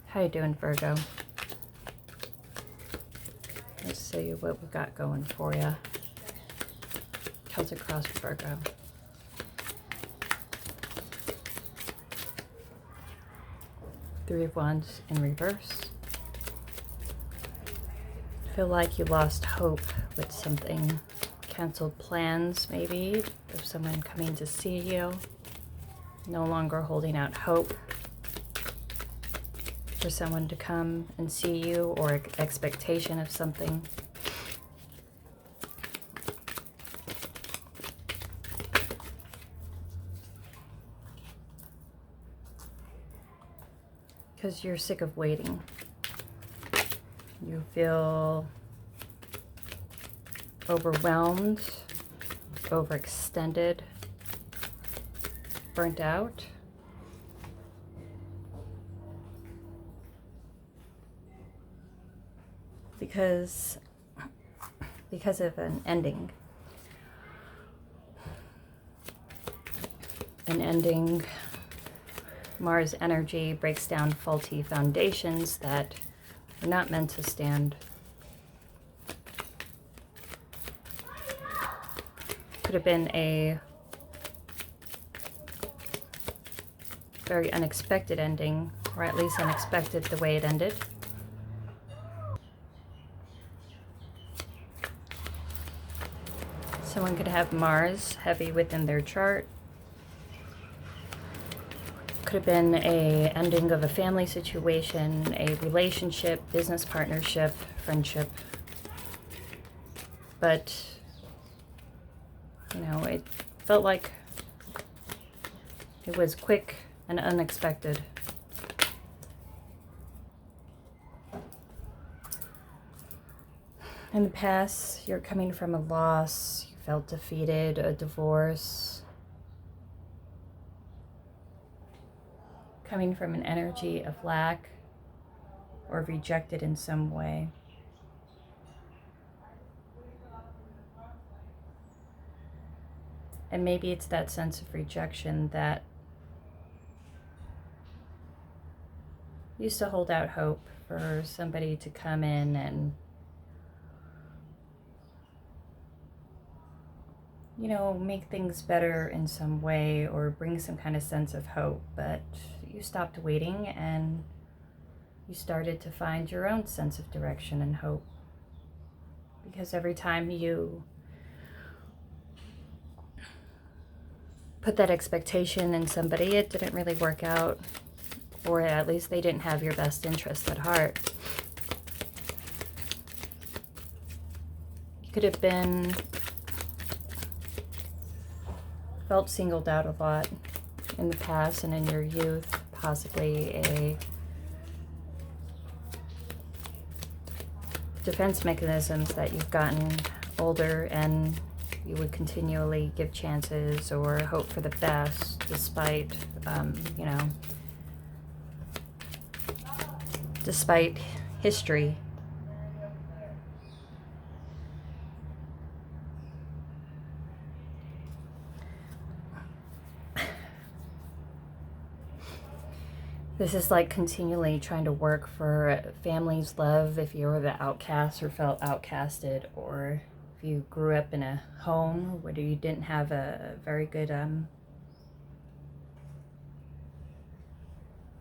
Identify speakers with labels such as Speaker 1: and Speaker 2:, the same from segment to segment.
Speaker 1: How you doing, Virgo? Let's see what we got going for you. How's it cross for Virgo? Three of Wands in reverse. Feel like you lost hope with something. Canceled plans, maybe, of someone coming to see you. No longer holding out hope for someone to come and see you, or expectation of something. Because you're sick of waiting. You feel overwhelmed, overextended, burnt out. Because of an ending. An ending, Mars energy breaks down faulty foundations that are not meant to stand. Could have been a very unexpected ending, or at least unexpected the way it ended. Someone could have Mars heavy within their chart. Could have been a ending of a family situation, a relationship, business partnership, friendship. But, you know, it felt like it was quick and unexpected. In the past, you're coming from a loss, you felt defeated, a divorce. Coming from an energy of lack or rejected in some way. And maybe it's that sense of rejection that used to hold out hope for somebody to come in and, you know, make things better in some way or bring some kind of sense of hope. But you stopped waiting and you started to find your own sense of direction and hope. Because every time you put that expectation in somebody, it didn't really work out, or at least they didn't have your best interest at heart. You could have been felt singled out a lot in the past and in your youth, possibly a defense mechanisms that you've gotten older and you would continually give chances or hope for the best despite, you know, despite history. This is like continually trying to work for family's love if you were the outcast or felt outcasted, or if you grew up in a home where you didn't have a very good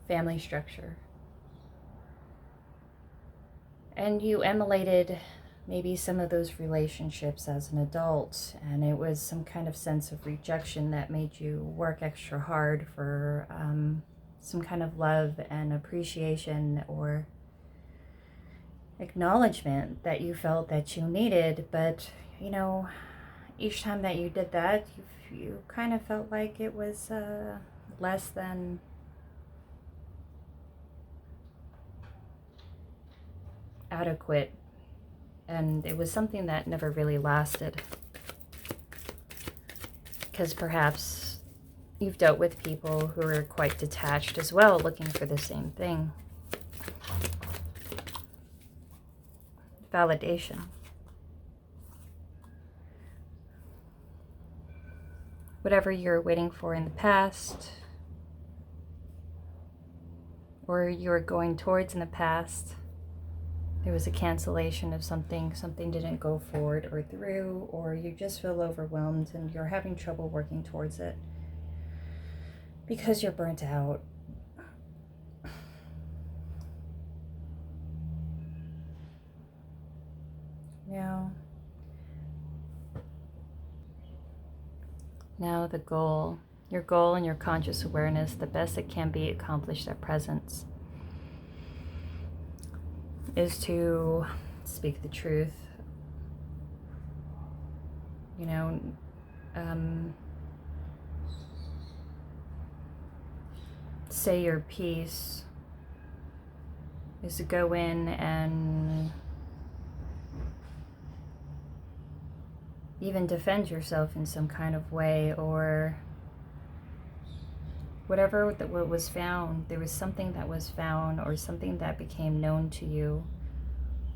Speaker 1: family structure. And you emulated maybe some of those relationships as an adult, and it was some kind of sense of rejection that made you work extra hard for some kind of love and appreciation or acknowledgement that you felt that you needed. But, you know, each time that you did that, you kind of felt like it was less than adequate, and it was something that never really lasted. Because perhaps you've dealt with people who are quite detached as well, looking for the same thing. Validation. Whatever you're waiting for in the past, or you're going towards in the past. There was a cancellation of something didn't go forward or through, or you just feel overwhelmed and you're having trouble working towards it because you're burnt out. Now the goal, your goal and your conscious awareness, the best that can be accomplished at presence, is to speak the truth. Say your piece, is to go in and even defend yourself in some kind of way, or whatever that was found. There was something that was found, or something that became known to you,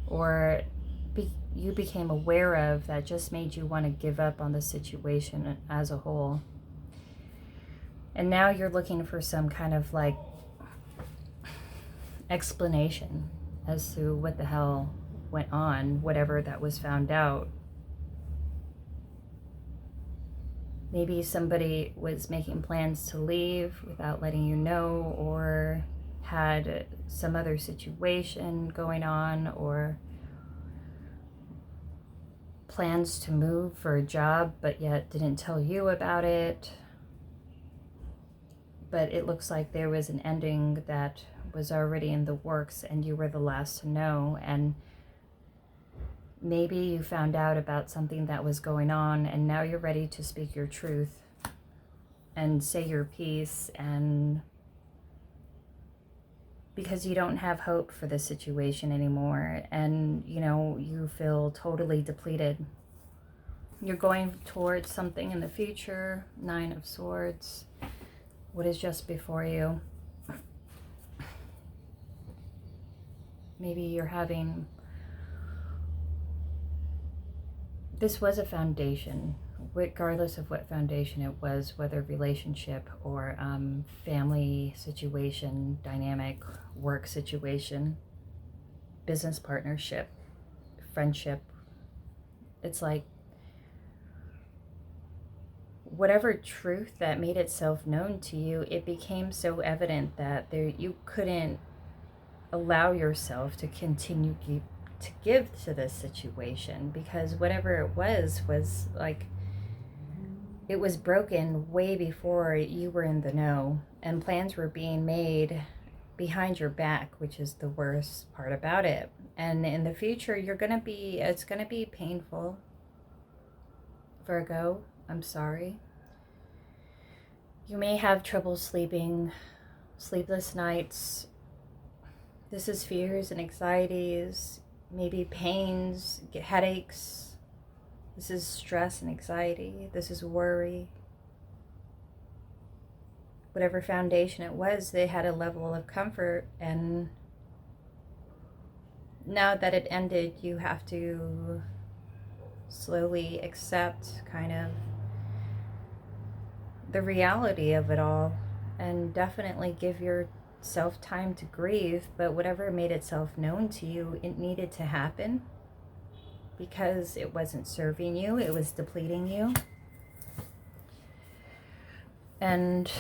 Speaker 1: or you became aware of, that just made you want to give up on the situation as a whole. And now you're looking for some kind of like explanation as to what the hell went on, whatever that was found out. Maybe somebody was making plans to leave without letting you know, or had some other situation going on, or plans to move for a job but yet didn't tell you about it. But it looks like there was an ending that was already in the works and you were the last to know. And maybe you found out about something that was going on and now you're ready to speak your truth and say your piece, and because you don't have hope for the situation anymore, and you feel totally depleted. You're going towards something in the future. 9 of Swords. What is just before you? Maybe you're having... This was a foundation, regardless of what foundation it was, whether relationship or family situation, dynamic, work situation, business partnership, friendship. It's like whatever truth that made itself known to you, it became so evident that you couldn't allow yourself to continue to give to this situation, because whatever it was like, it was broken way before you were in the know, and plans were being made behind your back, which is the worst part about it. And in the future, it's gonna be painful. Virgo, I'm sorry. You may have trouble sleeping, sleepless nights. This is fears and anxieties, maybe pains, headaches. This is stress and anxiety. This is worry. Whatever foundation it was, they had a level of comfort, and now that it ended, you have to slowly accept kind of the reality of it all, and definitely give yourself time to grieve. But whatever made itself known to you, it needed to happen, because it wasn't serving you, it was depleting you. And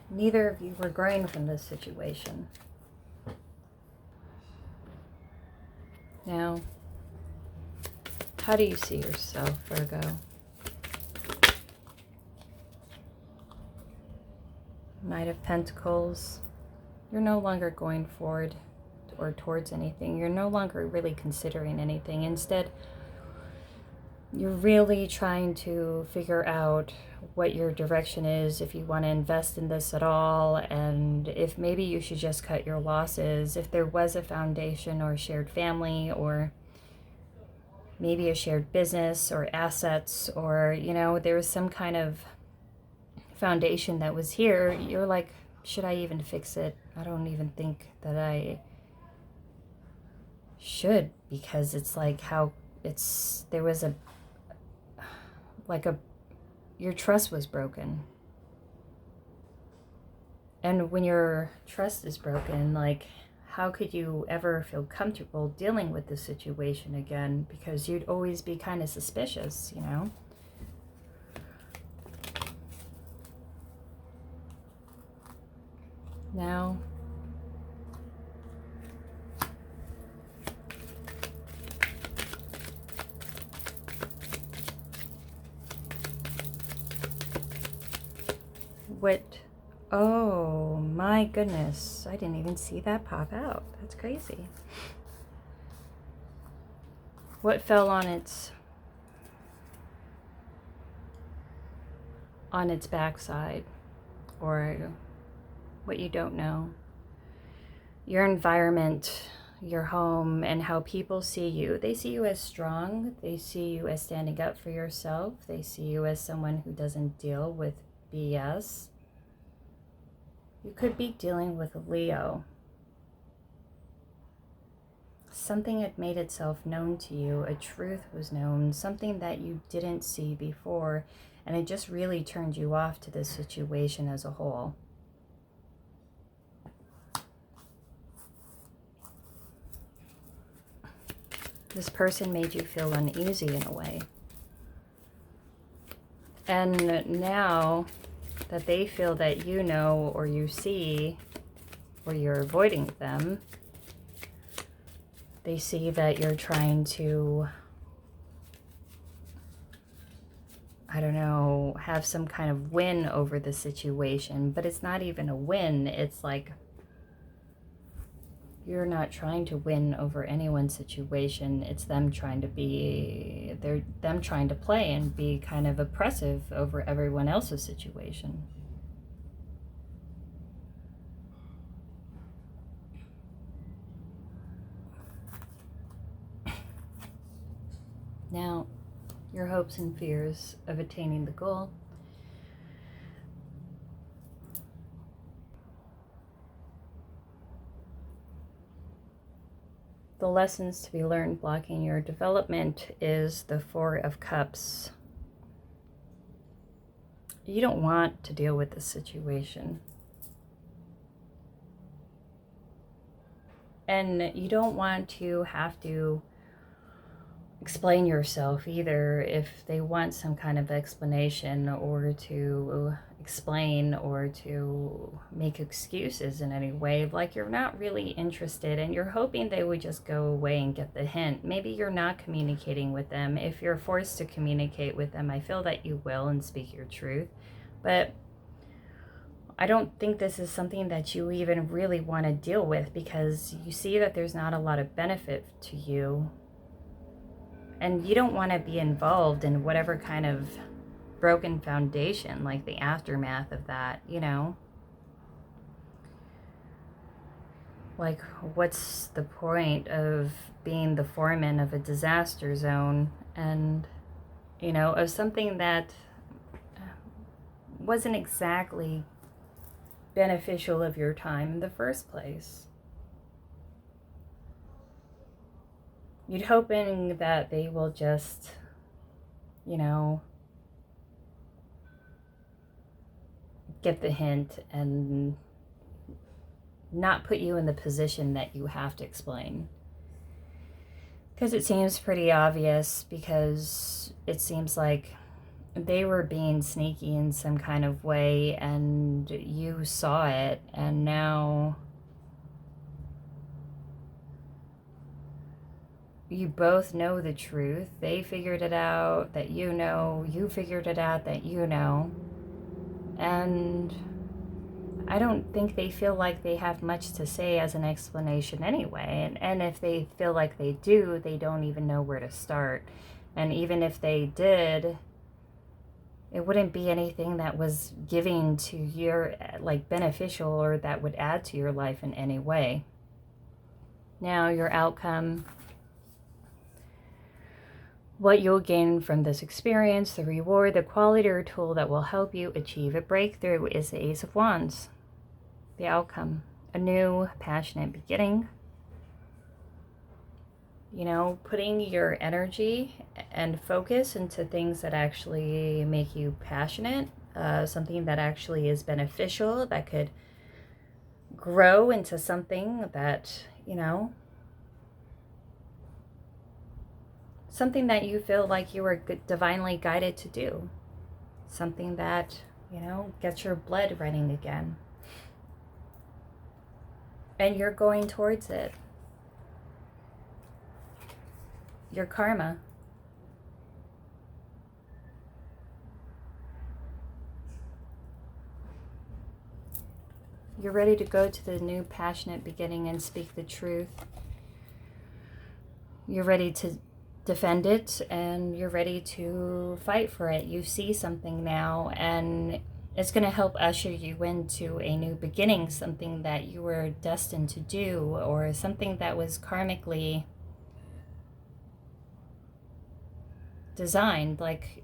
Speaker 1: neither of you were growing from this situation. Now, how do you see yourself, Virgo? Knight of Pentacles. You're no longer going forward or towards anything. You're no longer really considering anything. Instead, you're really trying to figure out what your direction is, if you want to invest in this at all, and if maybe you should just cut your losses. If there was a foundation or shared family, or maybe a shared business or assets, or there was some kind of foundation that was here, you're like, should I even fix it? I don't even think that I should, because it's like your trust was broken. And when your trust is broken, like, how could you ever feel comfortable dealing with this situation again? Because you'd always be kind of suspicious, you know? Now, what? Oh my goodness, I didn't even see that pop out. That's crazy. What fell on its backside, or what you don't know? Your environment, your home, and how people see you. They see you as strong. They see you as standing up for yourself. They see you as someone who doesn't deal with BS. You could be dealing with a Leo. Something had made itself known to you. A truth was known, something that you didn't see before, and it just really turned you off to this situation as a whole. This person made you feel uneasy in a way. And now that they feel that you know, or you see, or you're avoiding them, they see that you're trying to, I don't know, have some kind of win over the situation. But it's not even a win. It's like you're not trying to win over anyone's situation. It's them trying to be, them trying to play and be kind of oppressive over everyone else's situation. Now, your hopes and fears of attaining the goal. The lessons to be learned blocking your development is the Four of Cups. You don't want to deal with this situation. And you don't want to have to explain yourself either, if they want some kind of explanation, or to explain, or to make excuses in any way. Like, you're not really interested, and you're hoping they would just go away and get the hint. Maybe you're not communicating with them. If you're forced to communicate with them, I feel that you will and speak your truth. But I don't think this is something that you even really want to deal with, because you see that there's not a lot of benefit to you. And you don't want to be involved in whatever kind of broken foundation, like the aftermath of that, you know? Like, what's the point of being the foreman of a disaster zone, and, you know, of something that wasn't exactly beneficial of your time in the first place? You'd hoping that they will just, you know, get the hint and not put you in the position that you have to explain. Because it seems pretty obvious, because it seems like they were being sneaky in some kind of way, and you saw it, and now you both know the truth. They figured it out that you know. You figured it out that you know. And I don't think they feel like they have much to say as an explanation anyway. And if they feel like they do, they don't even know where to start. And even if they did, it wouldn't be anything that was giving to your, like, beneficial, or that would add to your life in any way. Now, your outcome, what you'll gain from this experience, the reward, the quality or tool that will help you achieve a breakthrough, is the Ace of Wands. The outcome, a new, passionate beginning. You know, putting your energy and focus into things that actually make you passionate, something that actually is beneficial, that could grow into something that, you know, something that you feel like you were divinely guided to do. Something that, you know, gets your blood running again. And you're going towards it. Your karma. You're ready to go to the new passionate beginning and speak the truth. You're ready to defend it, and you're ready to fight for it. You see something now, and it's going to help usher you into a new beginning, something that you were destined to do, or something that was karmically designed, like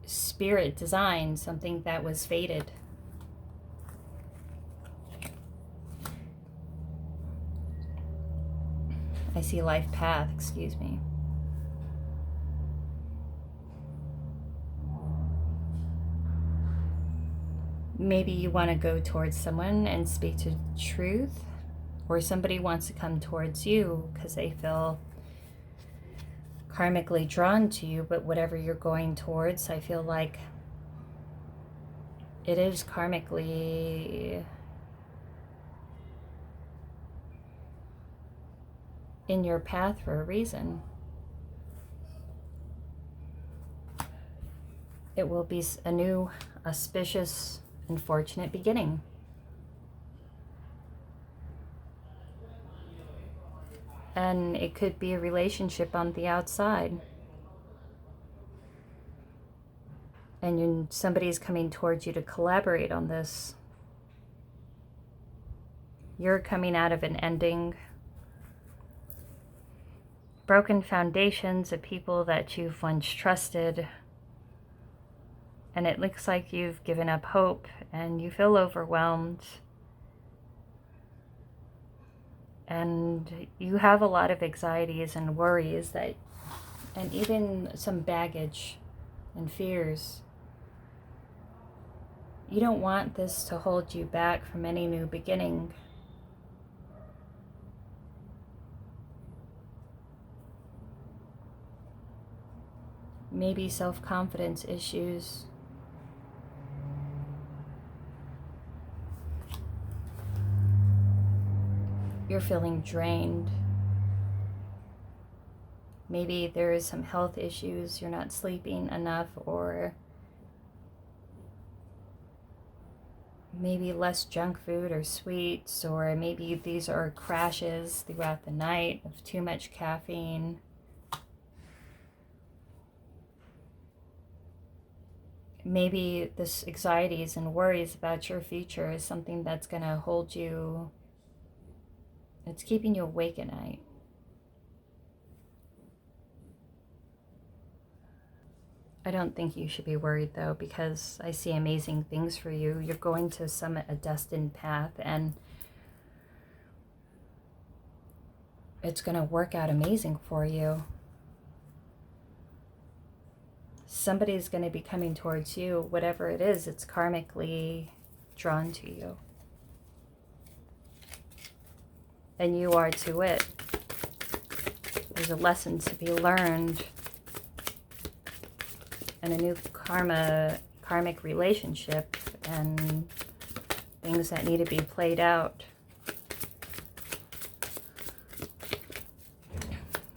Speaker 1: spirit designed, something that was fated. I see life path, excuse me. Maybe you want to go towards someone and speak to truth, or somebody wants to come towards you because they feel karmically drawn to you. But whatever you're going towards, I feel like it is karmically in your path for a reason. It will be a new, auspicious, and fortunate beginning. And it could be a relationship on the outside. And somebody's coming towards you to collaborate on this. You're coming out of an ending. Broken foundations of people that you've once trusted. And it looks like you've given up hope and you feel overwhelmed. And you have a lot of anxieties and worries and even some baggage and fears. You don't want this to hold you back from any new beginning. Maybe self-confidence issues. You're feeling drained. Maybe there is some health issues. You're not sleeping enough, or maybe less junk food or sweets, or maybe these are crashes throughout the night of too much caffeine. Maybe this anxieties and worries about your future is something that's going to hold you. It's keeping you awake at night. I don't think you should be worried though, because I see amazing things for you. You're going to summit a destined path, and it's going to work out amazing for you. Somebody's going to be coming towards you. Whatever it is, it's karmically drawn to you. And you are to it. There's a lesson to be learned, and a new karmic relationship, and things that need to be played out.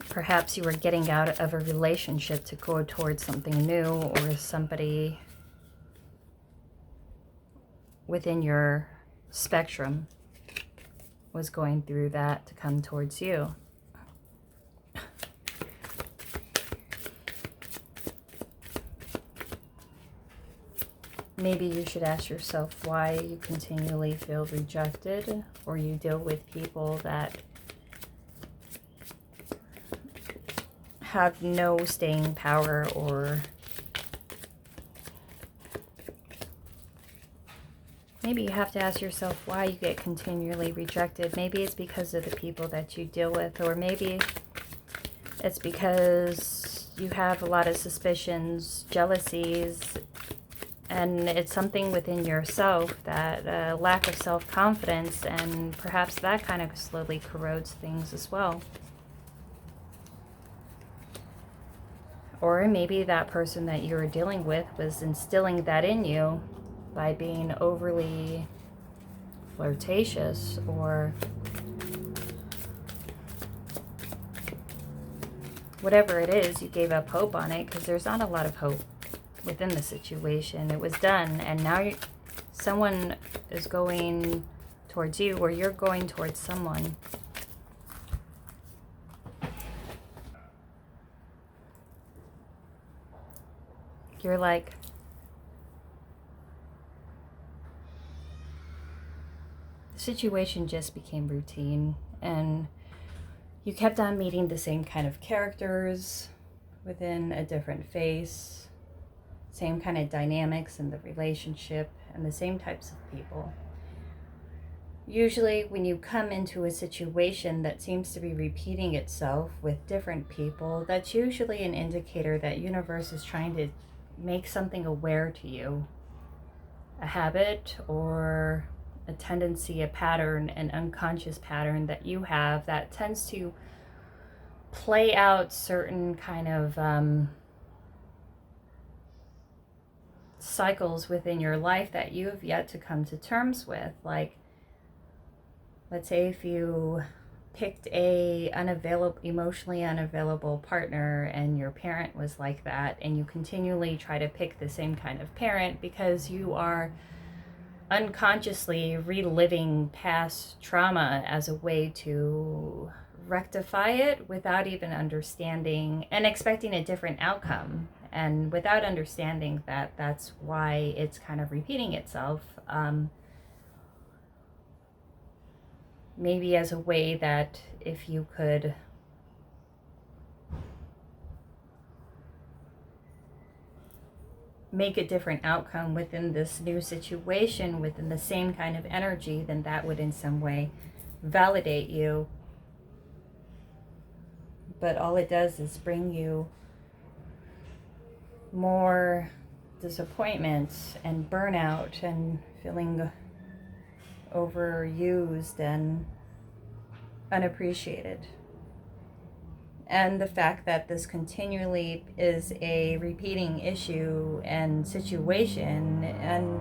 Speaker 1: Perhaps you were getting out of a relationship to go towards something new, or somebody within your spectrum was going through that to come towards you. Maybe you should ask yourself why you continually feel rejected, or you deal with people that have no staying power, or maybe you have to ask yourself why you get continually rejected. Maybe it's because of the people that you deal with, or maybe it's because you have a lot of suspicions, jealousies, And it's something within yourself, that lack of self-confidence, and perhaps that kind of slowly corrodes things as well. Or maybe that person that you were dealing with was instilling that in you by being overly flirtatious, or whatever it is, you gave up hope on it, because there's not a lot of hope within the situation. It was done, and now someone is going towards you, or you're going towards someone. You're like, the situation just became routine, and you kept on meeting the same kind of characters within a different face, same kind of dynamics in the relationship, and the same types of people. Usually when you come into a situation that seems to be repeating itself with different people, that's usually an indicator that universe is trying to make something aware to you. A habit, or a tendency, a pattern, an unconscious pattern that you have that tends to play out certain kind of cycles within your life that you have yet to come to terms with. Like, let's say if you picked a emotionally unavailable partner, and your parent was like that, and you continually try to pick the same kind of parent because you are unconsciously reliving past trauma as a way to rectify it, without even understanding, and expecting a different outcome, and without understanding that that's why it's kind of repeating itself. Maybe as a way that if you could make a different outcome within this new situation, within the same kind of energy, then that would in some way validate you. But all it does is bring you more disappointment and burnout and feeling overused and unappreciated. And the fact that this continually is a repeating issue and situation, and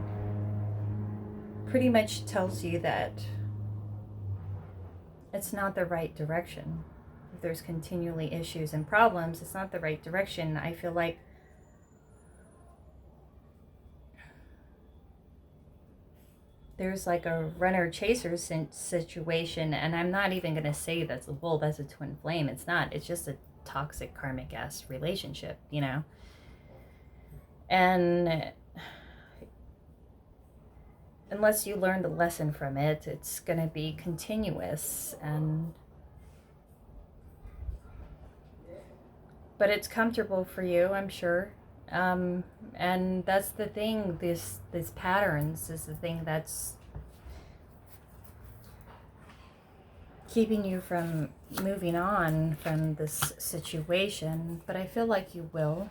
Speaker 1: pretty much tells you that it's not the right direction. If there's continually issues and problems, it's not the right direction. I feel like there's like a runner-chaser situation, and I'm not even going to say that's a twin flame. It's not. It's just a toxic karmic-ass relationship, you know? And unless you learn the lesson from it, it's going to be continuous. But it's comfortable for you, I'm sure. And that's the thing, these patterns is the thing that's keeping you from moving on from this situation. But I feel like you will,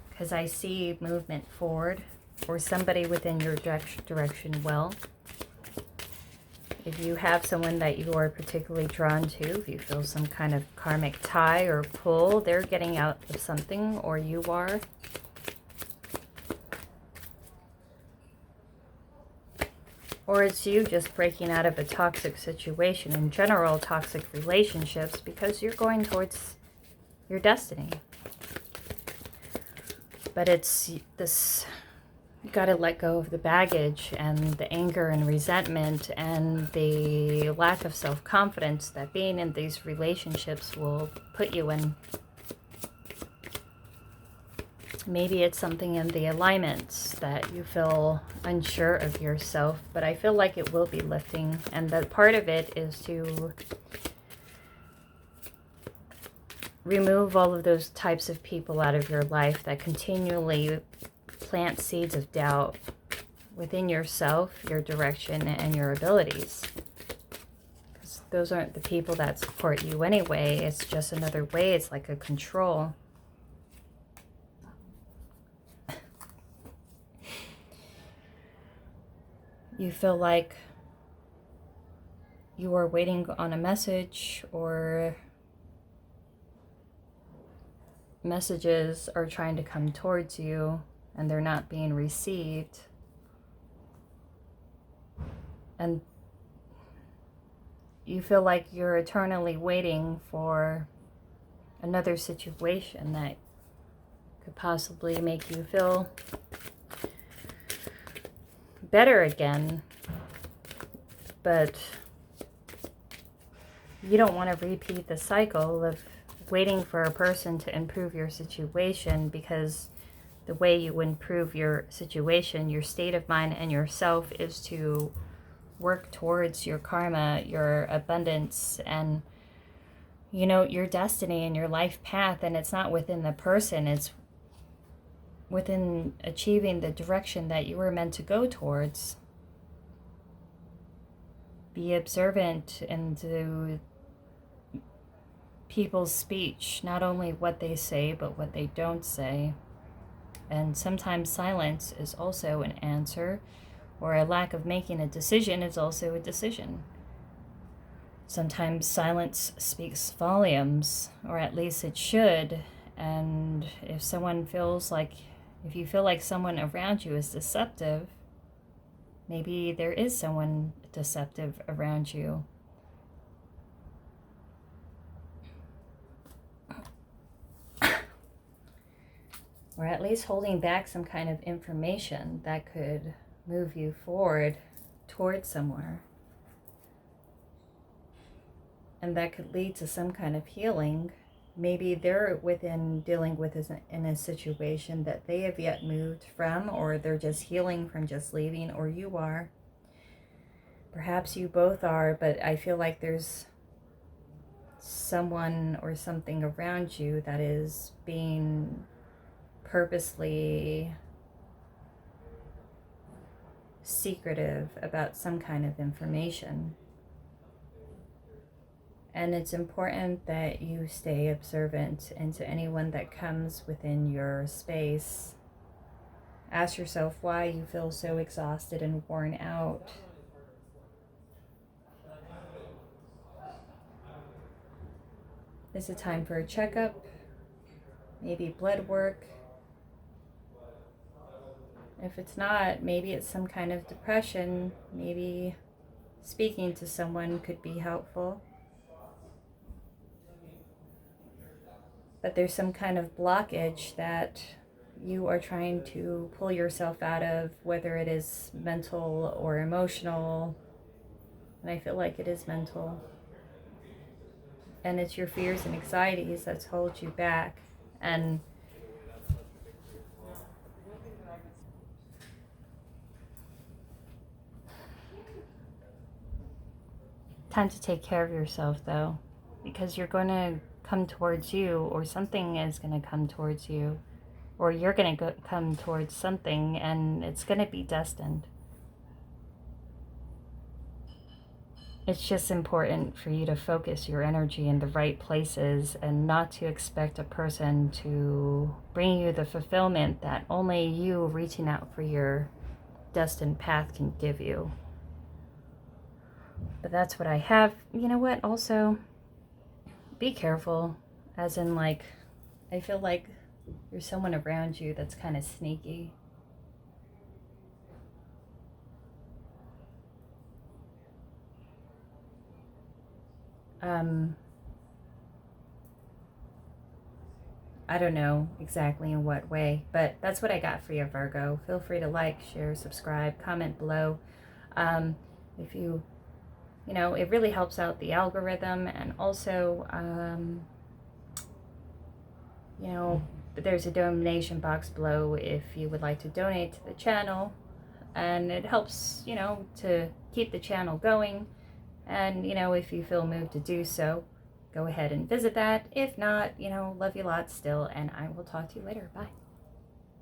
Speaker 1: because I see movement forward, or somebody within your direction will. If you have someone that you are particularly drawn to, if you feel some kind of karmic tie or pull, they're getting out of something, or you are. Or it's you just breaking out of a toxic situation, in general, toxic relationships, because you're going towards your destiny. But it's this, you got to let go of the baggage and the anger and resentment and the lack of self-confidence that being in these relationships will put you in. Maybe it's something in the alignments that you feel unsure of yourself, but I feel like it will be lifting. And that part of it is to remove all of those types of people out of your life that continually plant seeds of doubt within yourself, your direction, and your abilities. Because those aren't the people that support you anyway. It's just another way. It's like a control. You feel like you are waiting on a message, or messages are trying to come towards you and they're not being received. And you feel like you're eternally waiting for another situation that could possibly make you feel better again. But you don't want to repeat the cycle of waiting for a person to improve your situation, because the way you improve your situation, your state of mind and yourself, is to work towards your karma, your abundance, and your destiny and your life path. And it's not within the person, it's within achieving the direction that you were meant to go towards. Be observant into people's speech, not only what they say, but what they don't say. And sometimes silence is also an answer, or a lack of making a decision is also a decision. Sometimes silence speaks volumes, or at least it should. And if you feel like someone around you is deceptive, maybe there is someone deceptive around you. Or at least holding back some kind of information that could move you forward towards somewhere. And that could lead to some kind of healing. Maybe they're dealing with in a situation that they have yet moved from, or they're just healing from just leaving, or you are. Perhaps you both are, but I feel like there's someone or something around you that is being purposely secretive about some kind of information. And it's important that you stay observant into anyone that comes within your space. Ask yourself why you feel so exhausted and worn out. Is it time for a checkup? Maybe blood work? If it's not, maybe it's some kind of depression. Maybe speaking to someone could be helpful. But there's some kind of blockage that you are trying to pull yourself out of, whether it is mental or emotional. And I feel like it is mental. And it's your fears and anxieties that's hold you back. And time to take care of yourself, though, because you're going to come towards you, or something is going to come towards you, or you're going to come towards something, and it's going to be destined. It's just important for you to focus your energy in the right places, and not to expect a person to bring you the fulfillment that only you reaching out for your destined path can give you. But that's what I have. You know what? Also, be careful. As in, like, I feel like there's someone around you that's kind of sneaky. I don't know exactly in what way, but that's what I got for you, Virgo. Feel free to like, share, subscribe, comment below. If you it really helps out the algorithm. And also, there's a donation box below if you would like to donate to the channel. And it helps, to keep the channel going. And, if you feel moved to do so, go ahead and visit that. If not, love you lots still, and I will talk to you later. Bye.